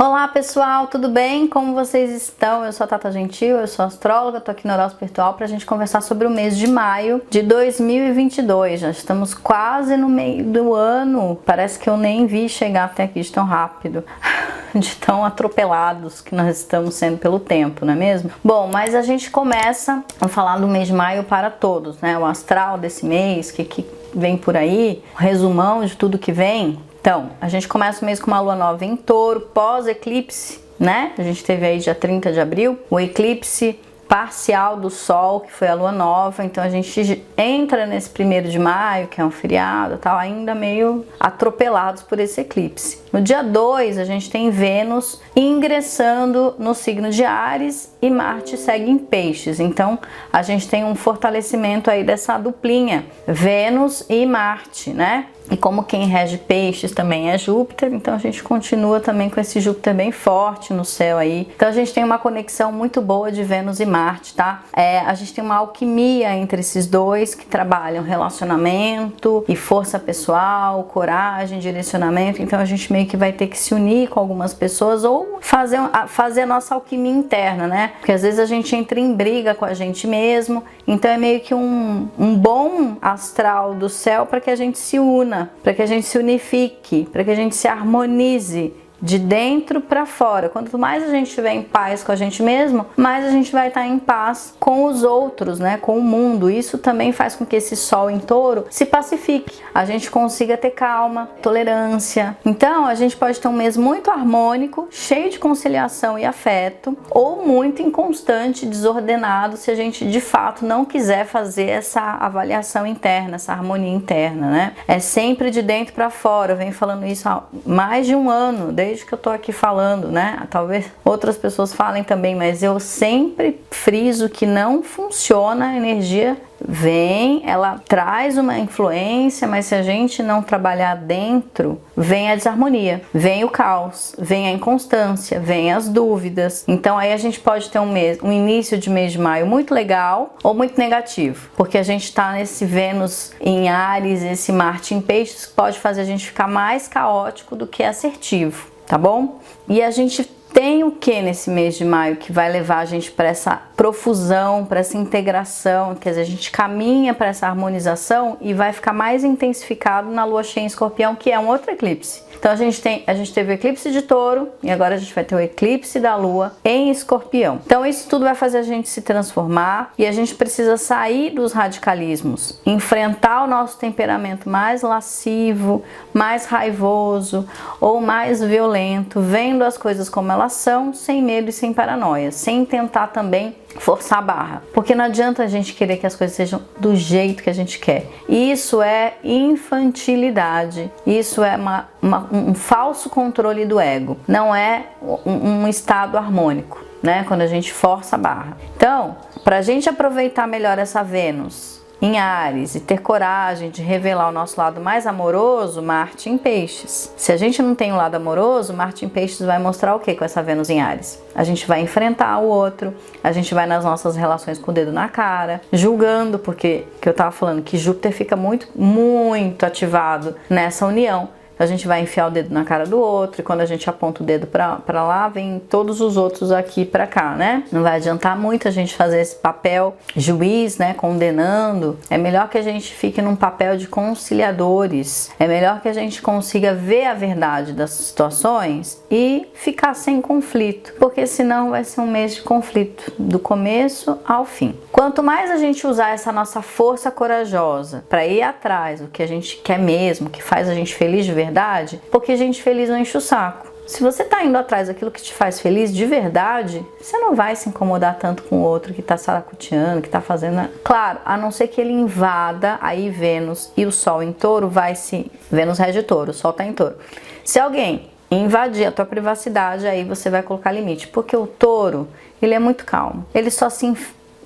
Olá pessoal, tudo bem? Como vocês estão? Eu sou a Tata Gentil, eu sou astróloga, tô aqui no Horóscopo Virtual pra gente conversar sobre o mês de maio de 2022. Já estamos quase no meio do ano, parece que eu nem vi chegar até aqui de tão rápido, de tão atropelados que nós estamos sendo pelo tempo, não é mesmo? Bom, mas a gente começa a falar do mês de maio para todos, né? O astral desse mês, que vem por aí, o resumão de tudo que vem. Então, a gente começa o mês com uma lua nova em Touro, pós-eclipse, né? A gente teve aí dia 30 de abril, o eclipse parcial do Sol, que foi a lua nova. Então a gente entra nesse 1º de maio, que é um feriado, tal, ainda meio atropelados por esse eclipse. No dia 2, a gente tem Vênus ingressando no signo de Áries e Marte segue em Peixes. Então a gente tem um fortalecimento aí dessa duplinha, Vênus e Marte, né? E como quem rege Peixes também é Júpiter, então a gente continua também com esse Júpiter bem forte no céu aí. Então a gente tem uma conexão muito boa de Vênus e Marte, tá? A gente tem uma alquimia entre esses dois que trabalham relacionamento e força pessoal, coragem, direcionamento. Então a gente meio que vai ter que se unir com algumas pessoas ou fazer a nossa alquimia interna, né? Porque às vezes a gente entra em briga com a gente mesmo, então é meio que um bom astral do céu para que a gente se una, para que a gente se unifique, para que a gente se harmonize de dentro para fora. Quanto mais a gente estiver em paz com a gente mesmo, mais a gente vai estar em paz com os outros, né? Com o mundo. Isso também faz com que esse Sol em Touro se pacifique, a gente consiga ter calma, tolerância. Então a gente pode ter um mês muito harmônico, cheio de conciliação e afeto, ou muito inconstante, desordenado, se a gente de fato não quiser fazer essa avaliação interna, essa harmonia interna, né? É sempre de dentro para fora. Eu venho falando isso há mais de um ano, desde que eu tô aqui falando, né? Talvez outras pessoas falem também, mas eu sempre friso que não funciona. A energia vem, ela traz uma influência, mas se a gente não trabalhar dentro, vem a desarmonia, vem o caos, vem a inconstância, vem as dúvidas. Então aí a gente pode ter um início de mês de maio muito legal ou muito negativo, porque a gente tá nesse Vênus em Áries, esse Marte em Peixes, que pode fazer a gente ficar mais caótico do que assertivo, tá bom? E a gente tem o que nesse mês de maio que vai levar a gente para essa profusão, para essa integração, quer dizer, a gente caminha para essa harmonização e vai ficar mais intensificado na lua cheia em Escorpião, que é um outro eclipse. Então a gente teve o eclipse de Touro e agora a gente vai ter o eclipse da lua em Escorpião. Então isso tudo vai fazer a gente se transformar e a gente precisa sair dos radicalismos, enfrentar o nosso temperamento mais lascivo, mais raivoso ou mais violento, vendo as coisas como elas são, sem medo e sem paranoia, sem tentar também forçar a barra, porque não adianta a gente querer que as coisas sejam do jeito que a gente quer. Isso é infantilidade, isso é um falso controle do ego, não é um estado harmônico, né? Quando a gente força a barra. Então, para a gente aproveitar melhor essa Vênus em Áries e ter coragem de revelar o nosso lado mais amoroso, Marte em Peixes. Se a gente não tem um lado amoroso, Marte em Peixes vai mostrar o que com essa Vênus em Áries? A gente vai enfrentar o outro, a gente vai nas nossas relações com o dedo na cara, julgando, porque que eu tava falando que Júpiter fica muito ativado nessa união. A gente vai enfiar o dedo na cara do outro e quando a gente aponta o dedo pra lá, vem todos os outros aqui pra cá, né? Não vai adiantar muito a gente fazer esse papel juiz, né? Condenando. É melhor que a gente fique num papel de conciliadores. É melhor que a gente consiga ver a verdade das situações e ficar sem conflito, porque senão vai ser um mês de conflito, do começo ao fim. Quanto mais a gente usar essa nossa força corajosa pra ir atrás do que a gente quer mesmo, que faz a gente feliz de verdade, porque gente feliz não enche o saco. Se você tá indo atrás daquilo que te faz feliz de verdade, você não vai se incomodar tanto com o outro que tá saracoteando, que tá fazendo... Claro, a não ser que ele invada aí Vênus e o Sol em Touro Vênus rege Touro, o Sol tá em Touro. Se alguém invadir a tua privacidade, aí você vai colocar limite, porque o Touro, ele é muito calmo. Ele só se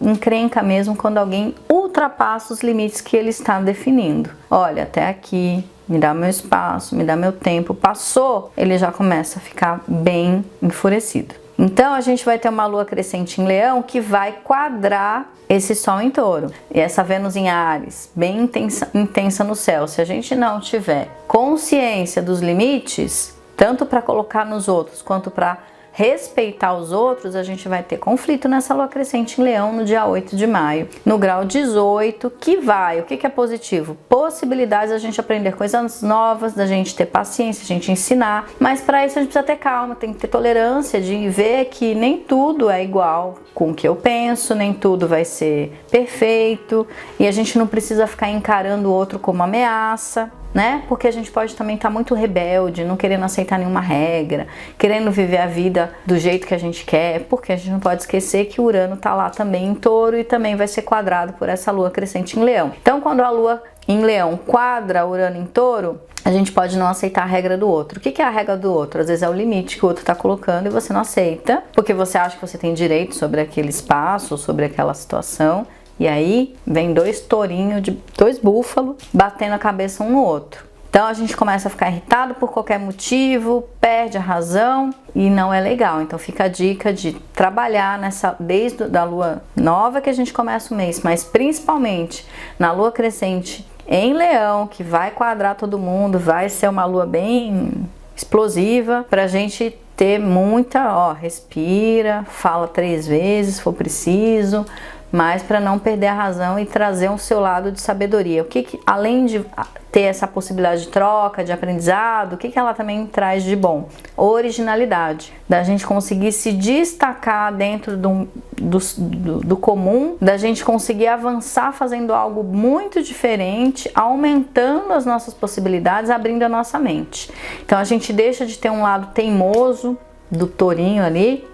encrenca mesmo quando alguém ultrapassa os limites que ele está definindo. Olha, até aqui, me dá meu espaço, me dá meu tempo. Passou, ele já começa a ficar bem enfurecido. Então a gente vai ter uma lua crescente em Leão que vai quadrar esse Sol em Touro. E essa Vênus em Áries, bem intensa no céu. Se a gente não tiver consciência dos limites, tanto para colocar nos outros quanto para respeitar os outros, a gente vai ter conflito nessa lua crescente em Leão no dia 8 de maio, no grau 18, que vai, o que é positivo? Possibilidades da gente aprender coisas novas, da gente ter paciência, a gente ensinar, mas para isso a gente precisa ter calma, tem que ter tolerância de ver que nem tudo é igual com o que eu penso, nem tudo vai ser perfeito, e a gente não precisa ficar encarando o outro como ameaça, né? Porque a gente pode também estar muito rebelde, não querendo aceitar nenhuma regra, querendo viver a vida do jeito que a gente quer, porque a gente não pode esquecer que o Urano tá lá também em Touro e também vai ser quadrado por essa lua crescente em Leão. Então, quando a lua em Leão quadra Urano em Touro, a gente pode não aceitar a regra do outro. O que é a regra do outro? Às vezes é o limite que o outro está colocando e você não aceita, porque você acha que você tem direito sobre aquele espaço, sobre aquela situação. E aí vem dois tourinhos, dois búfalos, batendo a cabeça um no outro. Então a gente começa a ficar irritado por qualquer motivo, perde a razão e não é legal. Então fica a dica de trabalhar desde a lua nova que a gente começa o mês, mas principalmente na lua crescente em Leão, que vai quadrar todo mundo, vai ser uma lua bem explosiva, pra gente ter muita, respira, fala 3 vezes se for preciso, mas para não perder a razão e trazer um seu lado de sabedoria. Além de ter essa possibilidade de troca, de aprendizado, o que ela também traz de bom? Originalidade, da gente conseguir se destacar dentro do comum, da gente conseguir avançar fazendo algo muito diferente, aumentando as nossas possibilidades, abrindo a nossa mente. Então a gente deixa de ter um lado teimoso do tourinho ali,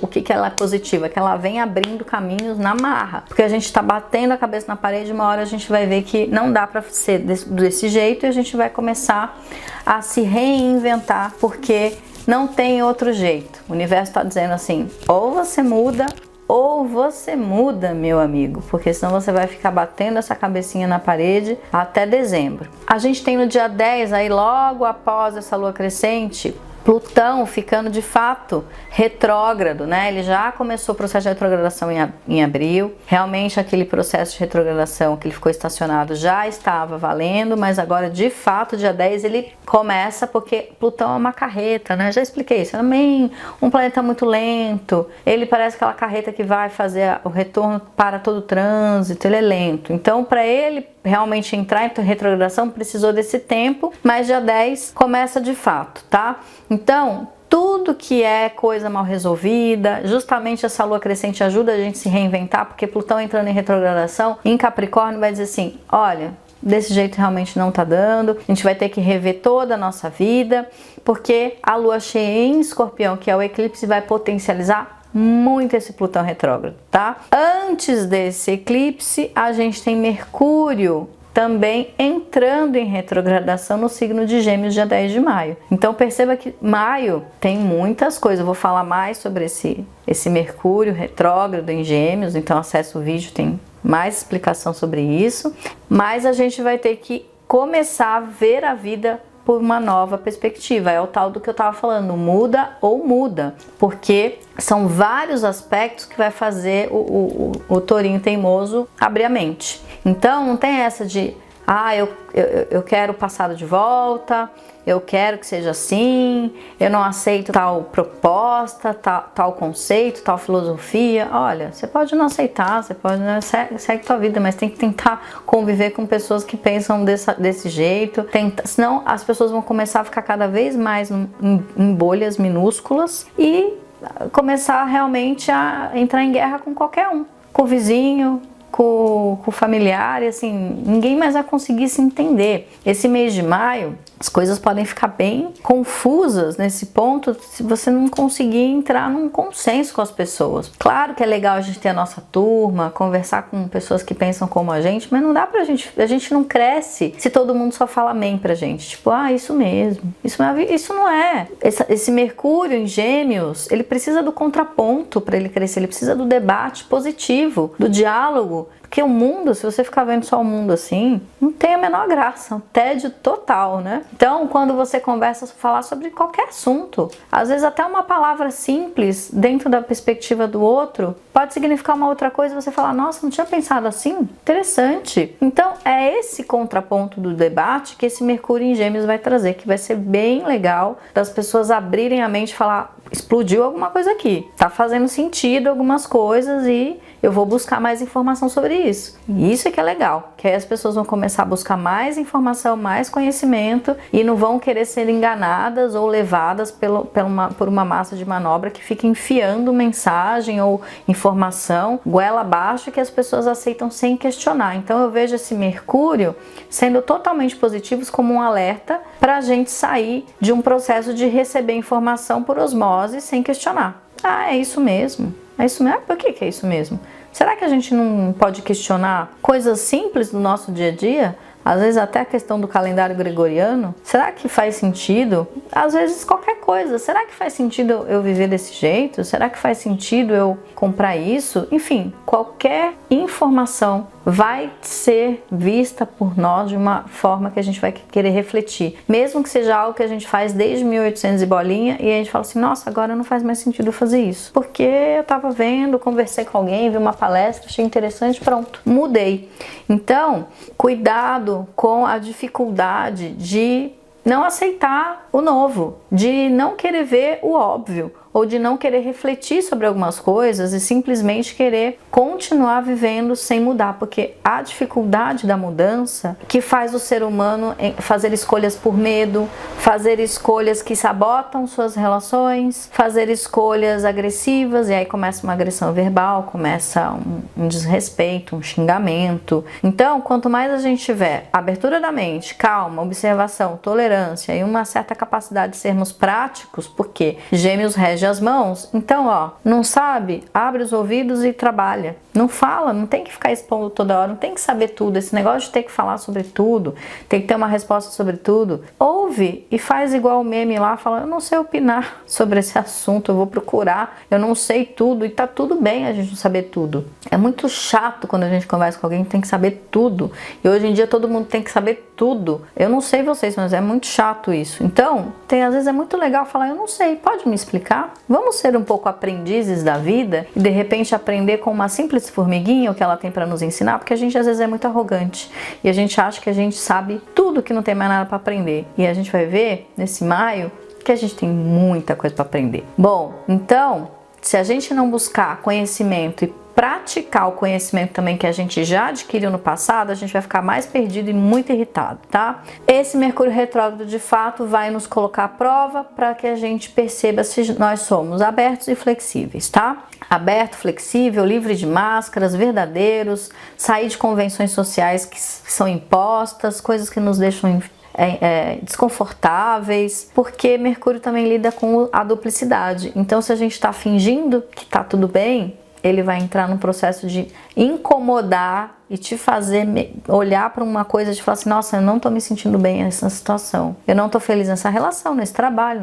o que ela é positiva? Que ela vem abrindo caminhos na marra, porque a gente tá batendo a cabeça na parede, uma hora a gente vai ver que não dá para ser desse jeito e a gente vai começar a se reinventar, porque não tem outro jeito. O universo tá dizendo assim, ou você muda, meu amigo, porque senão você vai ficar batendo essa cabecinha na parede até dezembro. A gente tem no dia 10, aí logo após essa lua crescente, Plutão ficando de fato retrógrado, né? Ele já começou o processo de retrogradação em abril. Realmente aquele processo de retrogradação que ele ficou estacionado já estava valendo, mas agora de fato dia 10 ele começa, porque Plutão é uma carreta, né? Já expliquei isso, também um planeta muito lento. Ele parece aquela carreta que vai fazer o retorno para todo o trânsito, ele é lento. Então, para ele realmente entrar em retrogradação precisou desse tempo, mas dia 10 começa de fato, tá? Então, tudo que é coisa mal resolvida, justamente essa lua crescente ajuda a gente a se reinventar, porque Plutão entrando em retrogradação em Capricórnio vai dizer assim, olha, desse jeito realmente não tá dando, a gente vai ter que rever toda a nossa vida, porque a lua cheia em Escorpião, que é o eclipse, vai potencializar muito esse Plutão retrógrado, tá? Antes desse eclipse, a gente tem Mercúrio também entrando em retrogradação no signo de Gêmeos, dia 10 de maio. Então perceba que maio tem muitas coisas, eu vou falar mais sobre esse Mercúrio retrógrado em Gêmeos, então acessa o vídeo, tem mais explicação sobre isso, mas a gente vai ter que começar a ver a vida por uma nova perspectiva, é o tal do que eu estava falando, muda ou muda, porque são vários aspectos que vai fazer o tourinho teimoso abrir a mente. Então não tem essa de, eu quero o passado de volta, eu quero que seja assim, eu não aceito tal proposta, tal conceito, tal filosofia. Olha, você pode não aceitar, você pode, né, segue tua vida, mas tem que tentar conviver com pessoas que pensam desse jeito, senão as pessoas vão começar a ficar cada vez mais em bolhas minúsculas e começar realmente a entrar em guerra com qualquer um, com o vizinho, com o familiar, e assim, ninguém mais vai conseguir se entender. Esse mês de maio, as coisas podem ficar bem confusas nesse ponto se você não conseguir entrar num consenso com as pessoas. Claro que é legal a gente ter a nossa turma, conversar com pessoas que pensam como a gente, mas não dá pra gente, a gente não cresce se todo mundo só fala amém pra gente. Tipo, isso mesmo, isso não é. Esse Mercúrio em Gêmeos, ele precisa do contraponto para ele crescer, ele precisa do debate positivo, do diálogo, Porque o mundo, se você ficar vendo só o mundo assim, não tem a menor graça, um tédio total, né? Então, quando você conversa, falar sobre qualquer assunto, às vezes até uma palavra simples, dentro da perspectiva do outro, pode significar uma outra coisa e você falar, nossa, não tinha pensado assim? Interessante. Então, é esse contraponto do debate que esse Mercúrio em Gêmeos vai trazer, que vai ser bem legal das pessoas abrirem a mente e falar, explodiu alguma coisa aqui, tá fazendo sentido algumas coisas e eu vou buscar mais informação sobre isso. E isso é que é legal, que aí as pessoas vão começar a buscar mais informação, mais conhecimento e não vão querer ser enganadas ou levadas por uma massa de manobra que fica enfiando mensagem ou informação goela abaixo que as pessoas aceitam sem questionar. Então eu vejo esse Mercúrio sendo totalmente positivo como um alerta para a gente sair de um processo de receber informação por osmose sem questionar. Ah, é isso mesmo. É isso mesmo? Por que é isso mesmo? Será que a gente não pode questionar coisas simples do nosso dia a dia? Às vezes até a questão do calendário gregoriano. Será que faz sentido? Às vezes qualquer coisa. Será que faz sentido eu viver desse jeito? Será que faz sentido eu comprar isso? Enfim, qualquer informação vai ser vista por nós de uma forma que a gente vai querer refletir. Mesmo que seja algo que a gente faz desde 1800 e bolinha e a gente fala assim, nossa, agora não faz mais sentido fazer isso. Porque eu tava vendo, conversei com alguém, vi uma palestra, achei interessante, pronto, mudei. Então, cuidado com a dificuldade de não aceitar o novo, de não querer ver o óbvio, ou de não querer refletir sobre algumas coisas e simplesmente querer continuar vivendo sem mudar, porque a dificuldade da mudança que faz o ser humano fazer escolhas por medo, fazer escolhas que sabotam suas relações, fazer escolhas agressivas, e aí começa uma agressão verbal, começa um desrespeito, um xingamento. Então, quanto mais a gente tiver abertura da mente, calma, observação, tolerância e uma certa capacidade de sermos práticos, porque Gêmeos rege as mãos, então ó, não sabe? Abre os ouvidos e trabalha. Não fala, não tem que ficar expondo toda hora, não tem que saber tudo. Esse negócio de ter que falar sobre tudo, tem que ter uma resposta sobre tudo. Ouve e faz igual o meme lá, fala, eu não sei opinar sobre esse assunto, eu vou procurar, eu não sei tudo, e tá tudo bem a gente não saber tudo. É muito chato quando a gente conversa com alguém que tem que saber tudo. E hoje em dia todo mundo tem que saber tudo. Eu não sei vocês, mas é muito chato isso. Então, às vezes é muito legal falar, eu não sei, pode me explicar? Vamos ser um pouco aprendizes da vida e de repente aprender com uma simples formiguinha o que ela tem para nos ensinar, porque a gente às vezes é muito arrogante e a gente acha que a gente sabe tudo, que não tem mais nada para aprender. E a gente vai ver nesse maio que a gente tem muita coisa para aprender. Bom, então, se a gente não buscar conhecimento e praticar o conhecimento também que a gente já adquiriu no passado, a gente vai ficar mais perdido e muito irritado, tá? Esse Mercúrio retrógrado de fato vai nos colocar à prova para que a gente perceba se nós somos abertos e flexíveis, tá? Aberto, flexível, livre de máscaras, verdadeiros, sair de convenções sociais que são impostas, coisas que nos deixam desconfortáveis, porque Mercúrio também lida com a duplicidade. Então, se a gente está fingindo que tá tudo bem, ele vai entrar num processo de incomodar e te fazer olhar para uma coisa de falar assim, nossa, eu não tô me sentindo bem nessa situação, eu não tô feliz nessa relação, nesse trabalho,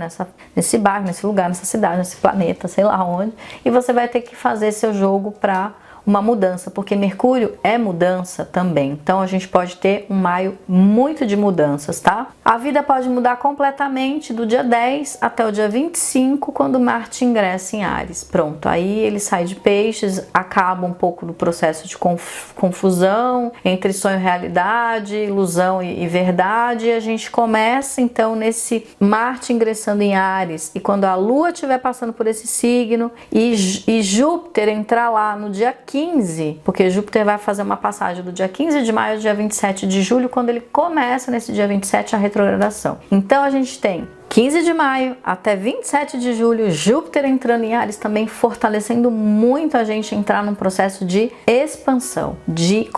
nesse bairro, nesse lugar, nessa cidade, nesse planeta, sei lá onde, e você vai ter que fazer seu jogo para uma mudança, porque Mercúrio é mudança também. Então a gente pode ter um maio muito de mudanças, tá? A vida pode mudar completamente do dia 10 até o dia 25, quando Marte ingressa em Áries. Pronto, aí ele sai de Peixes, acaba um pouco do processo de confusão entre sonho e realidade, ilusão e verdade, e a gente começa então nesse Marte ingressando em Áries, e quando a Lua estiver passando por esse signo e Júpiter entrar lá no dia 15, porque Júpiter vai fazer uma passagem do dia 15 de maio ao dia 27 de julho, quando ele começa nesse dia 27 a retrogradação. Então a gente tem 15 de maio até 27 de julho, Júpiter entrando em Áries também, fortalecendo muito a gente entrar num processo de expansão, de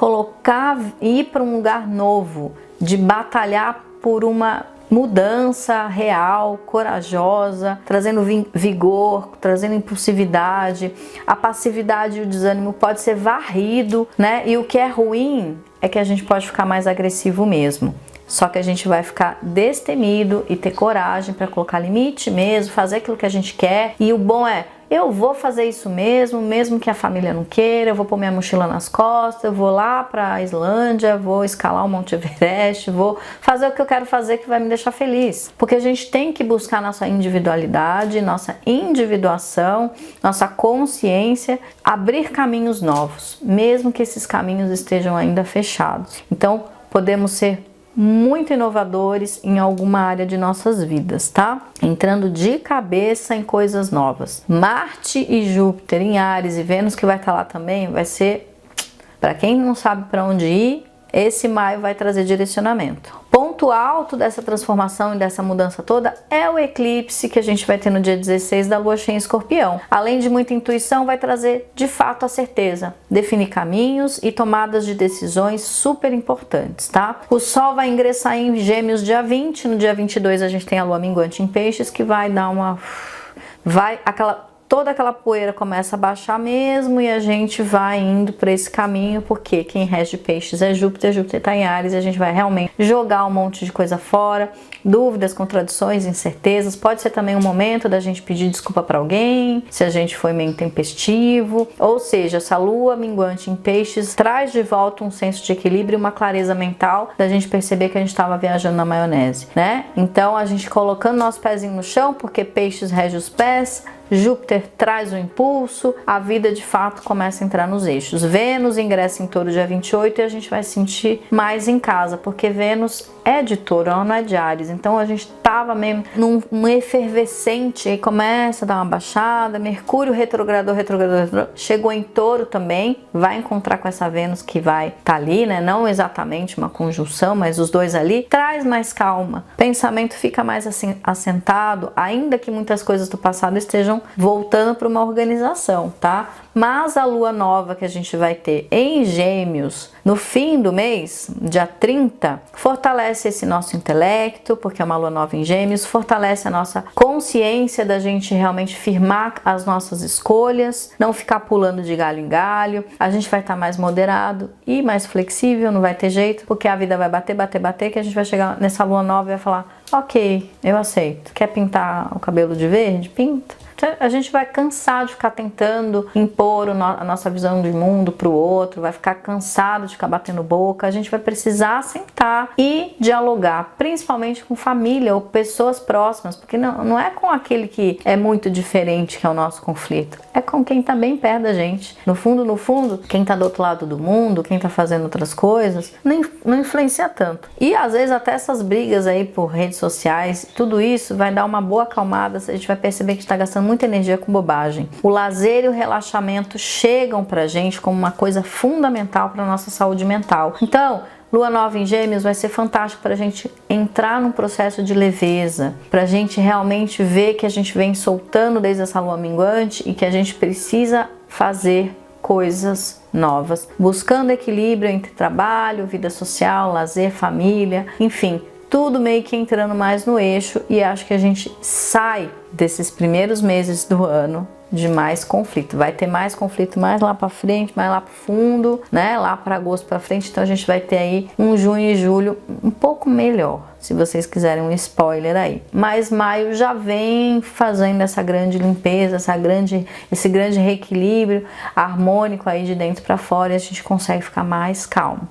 ir para um lugar novo, de batalhar por uma mudança real, corajosa, trazendo vigor, trazendo impulsividade. A passividade e o desânimo pode ser varrido, né? E o que é ruim é que a gente pode ficar mais agressivo mesmo. Só que a gente vai ficar destemido e ter coragem para colocar limite mesmo, fazer aquilo que a gente quer. E o bom é eu vou fazer isso mesmo, mesmo que a família não queira, eu vou pôr minha mochila nas costas, eu vou lá para a Islândia, vou escalar o Monte Everest, vou fazer o que eu quero fazer que vai me deixar feliz. Porque a gente tem que buscar nossa individualidade, nossa individuação, nossa consciência, abrir caminhos novos, mesmo que esses caminhos estejam ainda fechados. Então, podemos ser muito inovadores em alguma área de nossas vidas, tá? Entrando de cabeça em coisas novas. Marte e Júpiter em Áries e Vênus, que vai estar lá também, vai ser, para quem não sabe para onde ir, esse maio vai trazer direcionamento. Ponto alto dessa transformação e dessa mudança toda é o eclipse que a gente vai ter no dia 16 da lua cheia em Escorpião. Além de muita intuição, vai trazer de fato a certeza, definir caminhos e tomadas de decisões super importantes, tá? O Sol vai ingressar em Gêmeos dia 20, no dia 22 a gente tem a lua minguante em Peixes, que vai dar uma... toda aquela poeira começa a baixar mesmo e a gente vai indo para esse caminho, porque quem rege Peixes é Júpiter, Júpiter está em Áries e a gente vai realmente jogar um monte de coisa fora, dúvidas, contradições, incertezas. Pode ser também um momento da gente pedir desculpa para alguém, se a gente foi meio intempestivo, ou seja, essa lua minguante em Peixes traz de volta um senso de equilíbrio e uma clareza mental da gente perceber que a gente estava viajando na maionese, né? Então a gente colocando nosso pezinho no chão, porque Peixes rege os pés, Júpiter traz o impulso, a vida de fato começa a entrar nos eixos. Vênus ingressa em Touro dia 28 e a gente vai se sentir mais em casa, porque Vênus é de Touro, ela não é de Áries. Então a gente tava mesmo num efervescente e começa a dar uma baixada. Mercúrio retrogradou, chegou em Touro também, vai encontrar com essa Vênus que vai estar ali, né? Não exatamente uma conjunção, mas os dois ali, traz mais calma. Pensamento fica mais assim assentado, ainda que muitas coisas do passado estejam voltando para uma organização, tá? Mas a lua nova que a gente vai ter em Gêmeos no fim do mês, dia 30, fortalece esse nosso intelecto, porque é uma lua nova em Gêmeos, fortalece a nossa consciência da gente realmente firmar as nossas escolhas, não ficar pulando de galho em galho. A gente vai estar mais moderado e mais flexível, não vai ter jeito, porque a vida vai bater, que a gente vai chegar nessa lua nova e vai falar: ok, eu aceito. Quer pintar o cabelo de verde? Pinta. A gente vai cansar de ficar tentando impor a nossa visão de mundo para o outro, vai ficar cansado de ficar batendo boca. A gente vai precisar sentar e dialogar, principalmente com família ou pessoas próximas, porque não é com aquele que é muito diferente que é o nosso conflito, é com quem está bem perto da gente. No fundo, quem está do outro lado do mundo, quem está fazendo outras coisas, não influencia tanto. E às vezes até essas brigas aí por redes sociais, tudo isso vai dar uma boa acalmada, a gente vai perceber que está gastando muita energia com bobagem. O lazer e o relaxamento chegam pra gente como uma coisa fundamental para nossa saúde mental. Então, lua nova em Gêmeos vai ser fantástico para a gente entrar num processo de leveza, para a gente realmente ver que a gente vem soltando desde essa lua minguante e que a gente precisa fazer coisas novas, buscando equilíbrio entre trabalho, vida social, lazer, família, enfim, tudo meio que entrando mais no eixo, e acho que a gente sai desses primeiros meses do ano de mais conflito. Vai ter mais conflito mais lá para frente, mais lá para fundo, né? Lá para agosto para frente. Então a gente vai ter aí um junho e julho um pouco melhor, se vocês quiserem um spoiler aí. Mas maio já vem fazendo essa grande limpeza, esse grande reequilíbrio harmônico aí de dentro para fora, e a gente consegue ficar mais calmo.